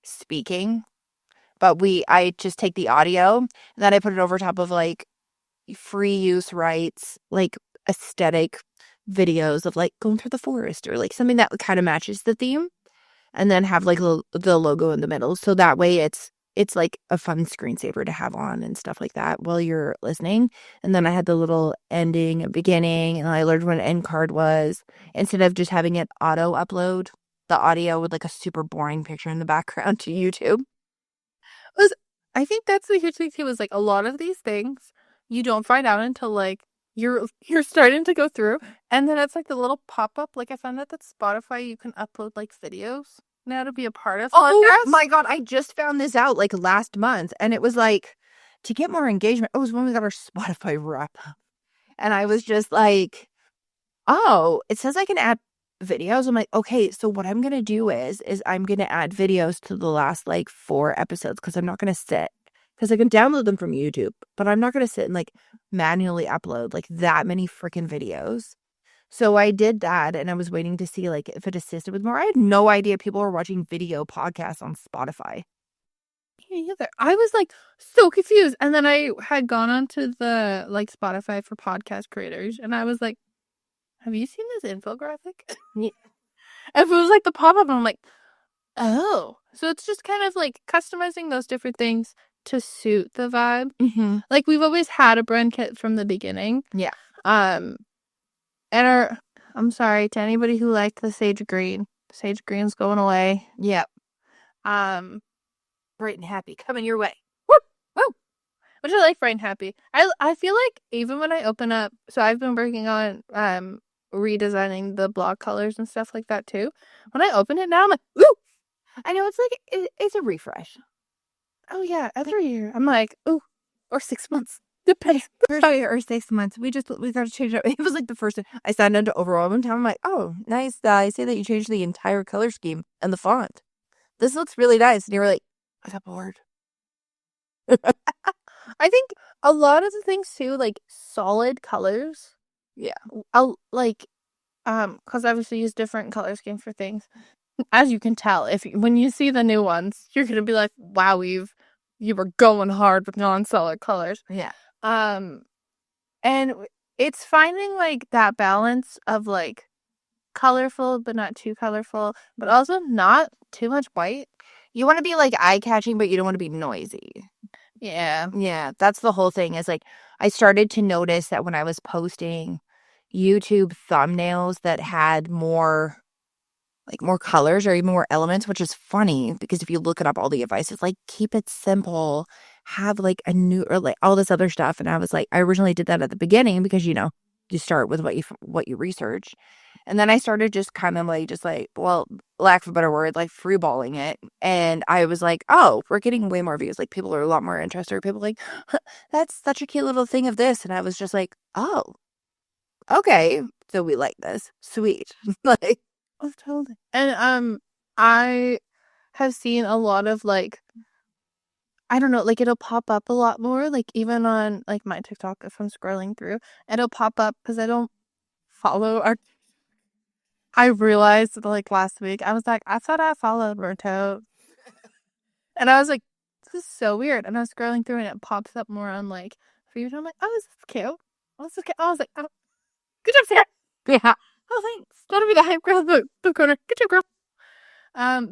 speaking, but I just take the audio and then I put it over top of like free use rights, like aesthetic videos of like going through the forest or like something that kind of matches the theme and then have like the logo in the middle. So that way it's it's like a fun screensaver to have on and stuff like that while you're listening. And then I had the little ending and beginning, and I learned what an end card was instead of just having it auto upload the audio with like a super boring picture in the background to YouTube. I think that's the huge thing too, is like a lot of these things you don't find out until like you're starting to go through, and then it's like the little pop-up. Like I found out that Spotify you can upload like videos now to be a part of Oh podcasts. my God, I just found this out like last month, and it was like to get more engagement. It was when we got our Spotify wrap up. And I was just like, oh, it says I can add videos. I'm like, okay, so what I'm gonna do is I'm gonna add videos to the last like 4 episodes because I'm not gonna sit because I can download them from YouTube, but I'm not gonna sit and like manually upload like that many freaking videos. So I did that, and I was waiting to see like if it assisted with more. I had no idea people were watching video podcasts on Spotify. Me either. I was like so confused, and then I had gone onto the like Spotify for podcast creators, and I was like, "Have you seen this infographic?" Yeah. And it was like the pop-up, and I'm like, "Oh." So it's just kind of like customizing those different things to suit the vibe. Mm-hmm. Like we've always had a brand kit from the beginning. Yeah. And I'm sorry to anybody who liked the sage green. Sage green's going away. Yep. Um, Bright and happy coming your way. woo, woo. Which I like bright and happy. I feel like even when I open up, so I've been working on redesigning the blog colors and stuff like that too. When I open it now, I'm like, ooh, I know it's like it's a refresh. oh yeah, every year. I'm like, ooh, or 6 months. Depends. Or 6 months. We got to change it. It was like the first time I signed into overall one time. I'm like, oh, nice. I see that you changed the entire color scheme and the font. This looks really nice. And you were like, I got bored. I think a lot of the things too, like solid colors. Yeah. I'll like, because I obviously use different color schemes for things. As you can tell, when you see the new ones, you're gonna be like, wow, you were going hard with non-solid colors. Yeah. And it's finding like that balance of like colorful but not too colorful, but also not too much white. You want to be like eye-catching, but you don't want to be noisy. Yeah. Yeah. That's the whole thing is like, I started to notice that when I was posting YouTube thumbnails that had more colors or even more elements, which is funny because if you look it up, all the advice is like, keep it simple, have like a new, or like all this other stuff. And I was like, I originally did that at the beginning because, you start with what you research. And then I started just kind of like, well, lack of a better word, like freeballing it. And I was like, oh, we're getting way more views. Like people are a lot more interested. People are like, huh, that's such a cute little thing of this. And I was just like, oh, okay. So we like this. Sweet. Like, Oh, totally. And I have seen a lot of like, I don't know, like it'll pop up a lot more, like even on like my TikTok if I'm scrolling through, it'll pop up because I don't follow our. I realized like last week, I was like, I thought I followed Burnt Out, and I was like, this is so weird. And I was scrolling through and it pops up more on like for you. And I'm like, oh, this is cute. Oh, this is cute. I was like, oh, good job, Sarah. yeah. Oh, thanks. Gotta be the hype girl of the corner. Good job, girl.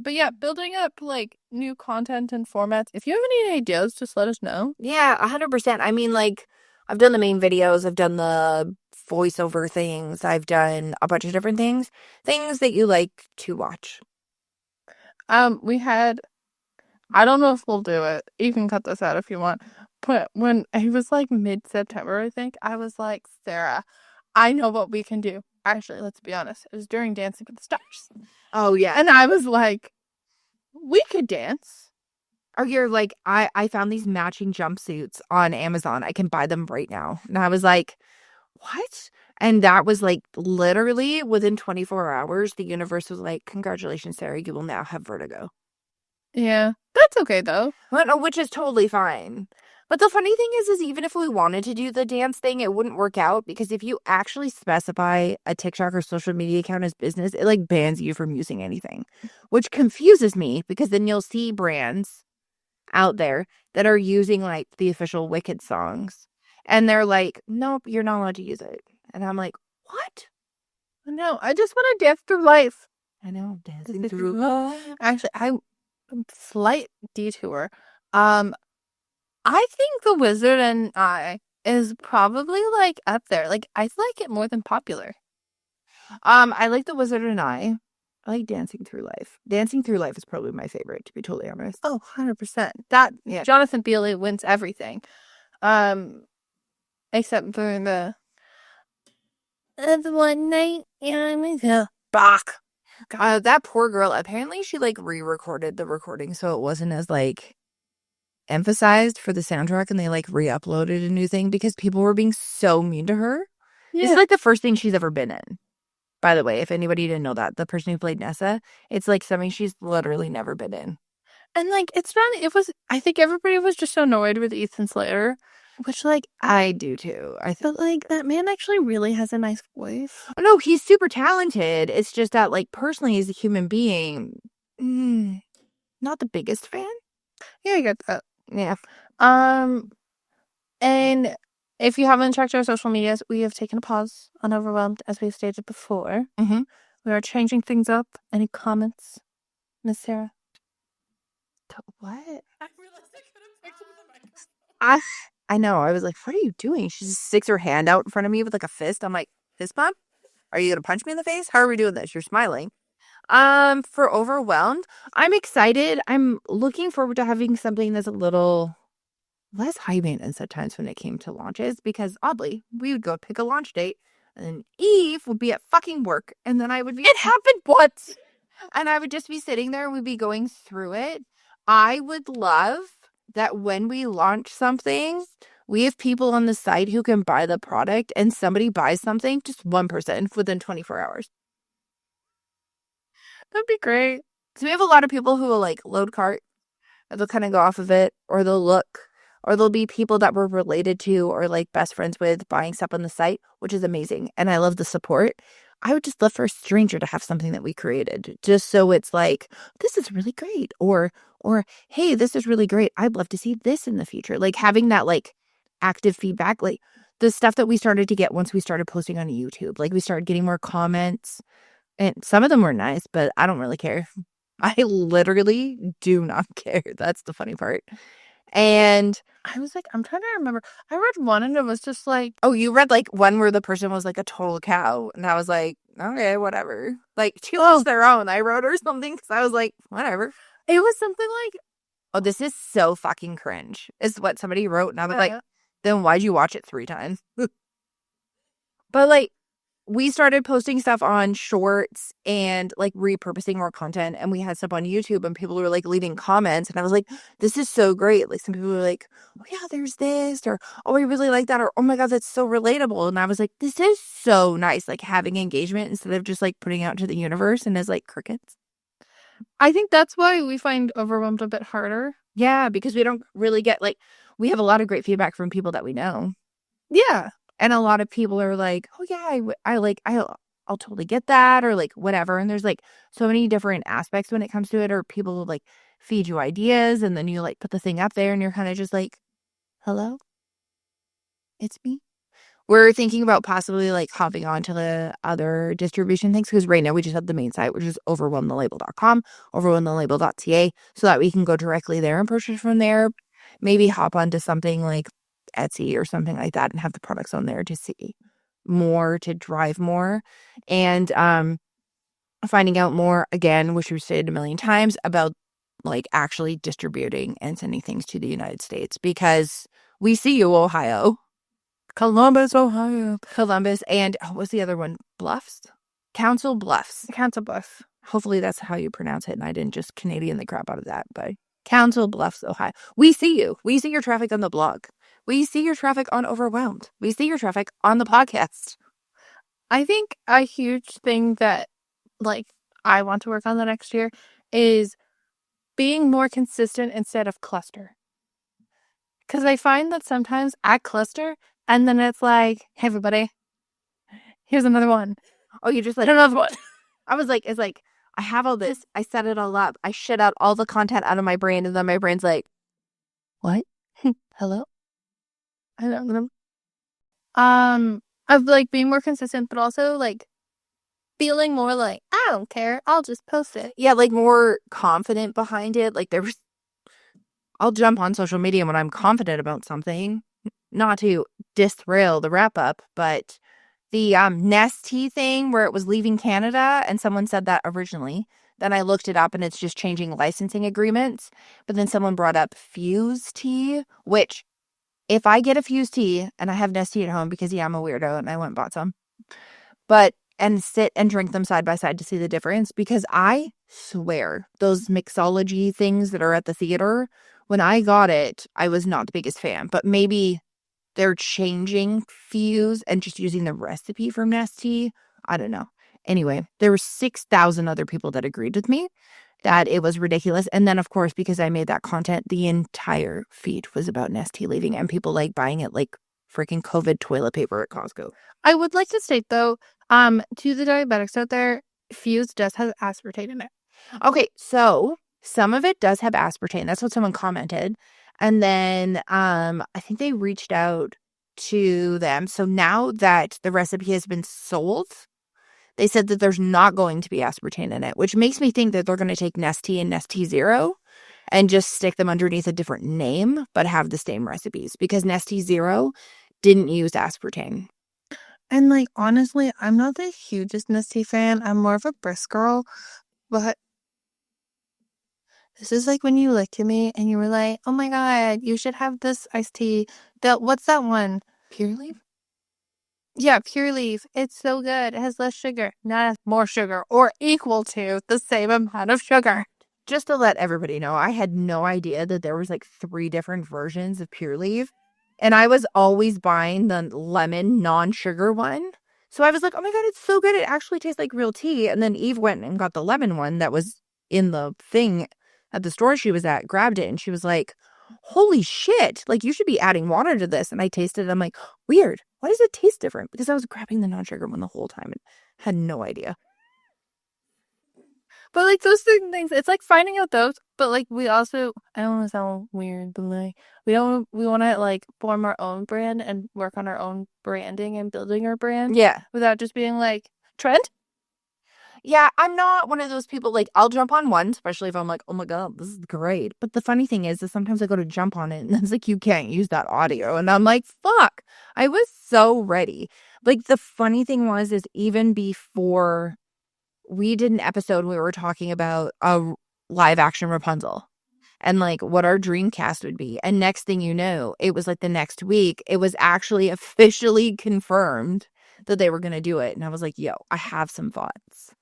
But yeah, building up like new content and formats. If you have any ideas, just let us know. Yeah, 100%. I mean, like, I've done the main videos, I've done the voiceover things, I've done a bunch of different things that you like to watch. We had, I don't know if we'll do it. You can cut this out if you want. But when it was like mid-September, I think, I was like, Sarah, I know what we can do. Actually, let's be honest. It was during Dancing with the Stars. Oh, yeah. And I was like, we could dance. Or you're like, I found these matching jumpsuits on Amazon. I can buy them right now. And I was like, what? And that was like literally within 24 hours, the universe was like, congratulations, Sarah, you will now have vertigo. Yeah. That's okay, though. Which is totally fine. But the funny thing is even if we wanted to do the dance thing, it wouldn't work out because if you actually specify a TikTok or social media account as business, it like bans you from using anything, which confuses me because then you'll see brands out there that are using like the official Wicked songs and they're like, nope, you're not allowed to use it. And I'm like, what? No, I just want to dance through life. I know, dancing through. Actually, slight detour. I think The Wizard and I is probably like up there. Like I like it more than Popular. I like The Wizard and I like Dancing Through Life. Dancing Through Life is probably my favorite, to be totally honest. Oh, 100%. That Yeah. Jonathan Bailey wins everything. Um, except for the one night and Bach. God, that poor girl. Apparently she like re-recorded the recording so it wasn't as like emphasized for the soundtrack and they like re-uploaded a new thing because people were being so mean to her. This is like the first thing she's ever been in. By the way, if anybody didn't know that, the person who played Nessa, it's like something she's literally never been in. And like I think everybody was just annoyed with Ethan Slater, which like I do too. but like that man actually really has a nice voice. Oh, no, he's super talented. It's just that like personally as a human being, not the biggest fan. Yeah, I get that. Yeah. And if you haven't checked our social medias, we have taken a pause on Overwhelmed, as we've stated before. Mm-hmm. We are changing things up. Any comments, Miss Sarah? What? I realized I could have picked up the microphone. I know. I was like, what are you doing? She just sticks her hand out in front of me with like a fist. I'm like, fist bump? Are you gonna punch me in the face? How are we doing this? You're smiling. For Overwhelmed, I'm excited. I'm looking forward to having something that's a little less high maintenance at times when it came to launches because oddly, we would go pick a launch date and then Eve would be at fucking work and then I would be It happened once. and I would just be sitting there and we'd be going through it. I would love that when we launch something, we have people on the site who can buy the product and somebody buys something, just one person within 24 hours. That'd be great. So we have a lot of people who will like load cart, or they'll kind of go off of it, or they'll look, or there'll be people that we're related to or like best friends with buying stuff on the site, which is amazing. And I love the support. I would just love for a stranger to have something that we created, just so it's like, this is really great, or hey, this is really great. I'd love to see this in the future. Like having that like active feedback, like the stuff that we started to get once we started posting on YouTube. Like we started getting more comments. And some of them were nice, but I don't really care. I literally do not care. That's the funny part. And I was like, I'm trying to remember. I read one and it was just like, oh, you read like one where the person was like a total cow. And I was like, okay, whatever. Like, to each their own. I wrote or something because I was like, whatever. it was something like, Oh, this is so fucking cringe, is what somebody wrote. And I was like, then why'd you watch it 3 times? But like, we started posting stuff on shorts and like repurposing more content. And we had stuff on YouTube and people were like leaving comments. And I was like, this is so great. Like some people were like, oh yeah, there's this, or oh, I really like that, or oh my God, that's so relatable. And I was like, this is so nice. Like having engagement instead of just like putting out to the universe and as like crickets. I think that's why we find Overwhelmed a bit harder. Yeah, because we don't really get like, we have a lot of great feedback from people that we know. Yeah. And a lot of people are like, oh yeah, I'll totally get that, or like whatever. And there's like so many different aspects when it comes to it, or people will like feed you ideas and then you like put the thing up there and you're kind of just like, hello, it's me. We're thinking about possibly like hopping on to the other distribution things because right now we just have the main site, which is overwhelmthelabel.com, overwhelmthelabel.ca, so that we can go directly there and purchase from there. Maybe hop onto something like Etsy or something like that and have the products on there to see more, to drive more, and finding out more, again, which we've stated a million times, about like actually distributing and sending things to the United States, because we see you, Ohio. Columbus, Ohio. Columbus, and what's the other one? Bluffs? Council Bluffs. Council Bluffs. Hopefully that's how you pronounce it, and I didn't just Canadian the crap out of that, but Council Bluffs, Ohio. We see you. We see your traffic on the blog. We see your traffic on Overwhelmed. We see your traffic on the podcast. I think a huge thing that, like, I want to work on the next year is being more consistent instead of cluster. Because I find that sometimes I cluster, and then it's like, hey, everybody, here's another one. Oh, you just like, another one. I was like, it's like, I have all this. I set it all up. I shit out all the content out of my brain, and then my brain's like, what? Hello? I don't know. Of like being more consistent, but also like feeling more like, I don't care, I'll just post it. Yeah, like more confident behind it. Like there was I'll jump on social media when I'm confident about something. Not to disrail the wrap up, but the Nestea thing where it was leaving Canada and someone said that originally. Then I looked it up and it's just changing licensing agreements. But then someone brought up Fuse tea, which if I get a Fuse tea and I have Nestea at home because, yeah, I'm a weirdo and I went and bought some, and sit and drink them side by side to see the difference, because I swear those mixology things that are at the theater, when I got it, I was not the biggest fan, but maybe they're changing Fuse and just using the recipe from Nestea. I don't know. Anyway, there were 6,000 other people that agreed with me that it was ridiculous. And then, of course, because I made that content, the entire feed was about Nestea leaving and people like buying it like freaking COVID toilet paper at Costco. I would like to state, though, to the diabetics out there, Fuse does have aspartame in it. Okay, so some of it does have aspartame. That's what someone commented. And then I think they reached out to them. So now that the recipe has been sold, they said that there's not going to be aspartame in it, which makes me think that they're going to take Nestea and Nestea Zero and just stick them underneath a different name, but have the same recipes, because Nestea Zero didn't use aspartame. And, like, honestly, I'm not the hugest Nestea fan. I'm more of a Brisk girl. But this is like when you looked at me and you were like, oh my God, you should have this iced tea. What's that one? Pure Leaf? Yeah, Pure Leaf. It's so good. It has less sugar, not more sugar, or equal to the same amount of sugar. Just to let everybody know, I had no idea that there was like 3 different versions of Pure Leaf. And I was always buying the lemon non-sugar one. So I was like, oh my God, it's so good. It actually tastes like real tea. And then Eve went and got the lemon one that was in the thing at the store she was at, grabbed it, and she was like, holy shit, like you should be adding water to this. And I tasted it. I'm like, weird. Why does it taste different? Because I was grabbing the non-sugar one the whole time and had no idea. But, like, those things, it's like finding out those, but, like, we also, I don't want to sound weird, but, like, we want to, like, form our own brand and work on our own branding and building our brand. Yeah. Without just being like, trend? Yeah, I'm not one of those people, like, I'll jump on one, especially if I'm like, oh my God, this is great. But the funny thing is that sometimes I go to jump on it and it's like, you can't use that audio. And I'm like, fuck, I was so ready. Like, the funny thing is even before we did an episode, we were talking about a live action Rapunzel and like what our dream cast would be. And next thing you know, it was like the next week, it was actually officially confirmed that they were going to do it. And I was like, yo, I have some thoughts.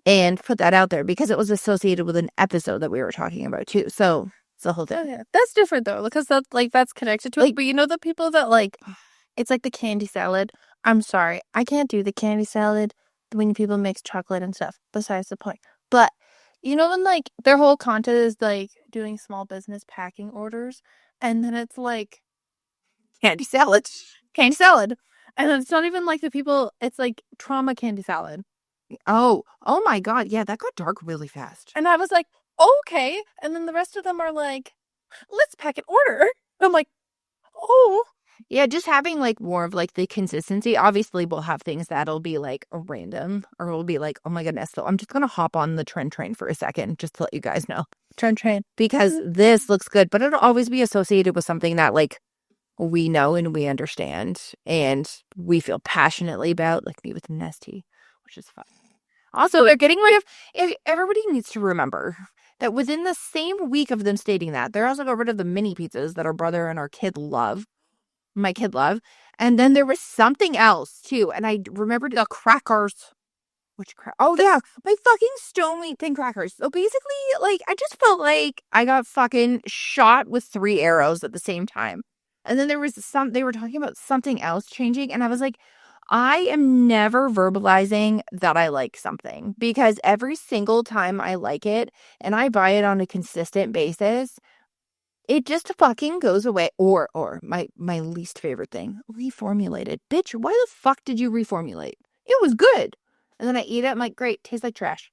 And put that out there because it was associated with an episode that we were talking about too. So it's the whole thing. Oh, yeah. That's different though, because that's connected to it. But you know the people that like, it's like the candy salad. I'm sorry, I can't do the candy salad when people mix chocolate and stuff. Besides the point. But you know when like their whole content is like doing small business packing orders, and then it's like Candy salad. And then it's not even like the people. It's like trauma candy salad. Oh my God. Yeah, that got dark really fast. And I was like, okay. And then the rest of them are like, let's pack an order. I'm like, oh. Yeah, just having like more of like the consistency. Obviously, we'll have things that'll be like random, or we'll be like, oh my goodness. So I'm just going to hop on the trend train for a second just to let you guys know. Trend train. Because this looks good, but it'll always be associated with something that like we know and we understand and we feel passionately about, like me with Nestea, which is fun. Also, they're getting rid of, everybody needs to remember that within the same week of them stating that, they're also got rid of the mini pizzas that our brother and our kid love. My kid love. And then there was something else too. And I remembered the crackers. Which oh yeah, my fucking stone wheat thin crackers. So basically, like, I just felt like I got fucking shot with 3 arrows at the same time. And then there was they were talking about something else changing. And I was like, I am never verbalizing that I like something, because every single time I like it and I buy it on a consistent basis, it just fucking goes away. Or my least favorite thing, reformulated. Bitch, why the fuck did you reformulate? It was good. And then I eat it, I'm like, great, tastes like trash.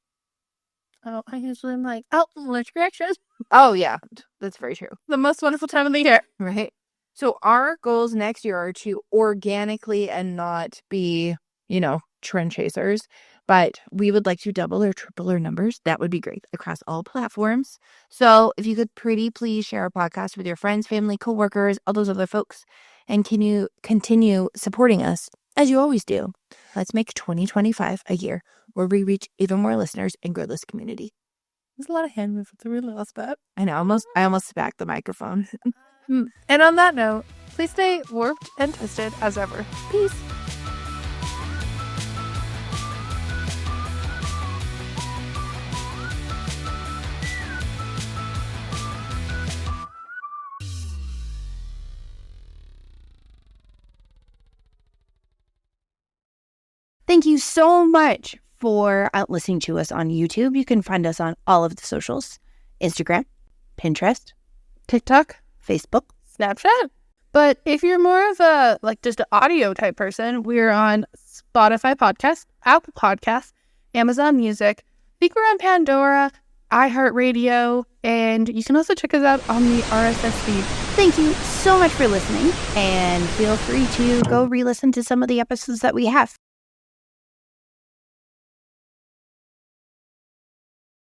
Oh, I usually am like, oh, allergic reaction. Oh yeah, that's very true. The most wonderful time of the year. Right? So our goals next year are to organically and not be, trend chasers, But we would like to double or triple our numbers. That would be great across all platforms. So if you could pretty please share our podcast with your friends, family, coworkers, all those other folks, and can you continue supporting us as you always do. Let's make 2025 a year where we reach even more listeners and grow this community. There's a lot of hand movements. I really lost that. I know. I almost smacked the microphone. And on that note, please stay warped and twisted as ever. Peace. Thank you so much for listening to us on YouTube. You can find us on all of the socials: Instagram, Pinterest, TikTok, Facebook, Snapchat. But if you're more of a just an audio type person, we're on Spotify Podcast, Apple Podcasts, Amazon Music. I think we're on Pandora, iHeartRadio, and you can also check us out on the RSS feed. Thank you so much for listening, and feel free to go re-listen to some of the episodes that we have.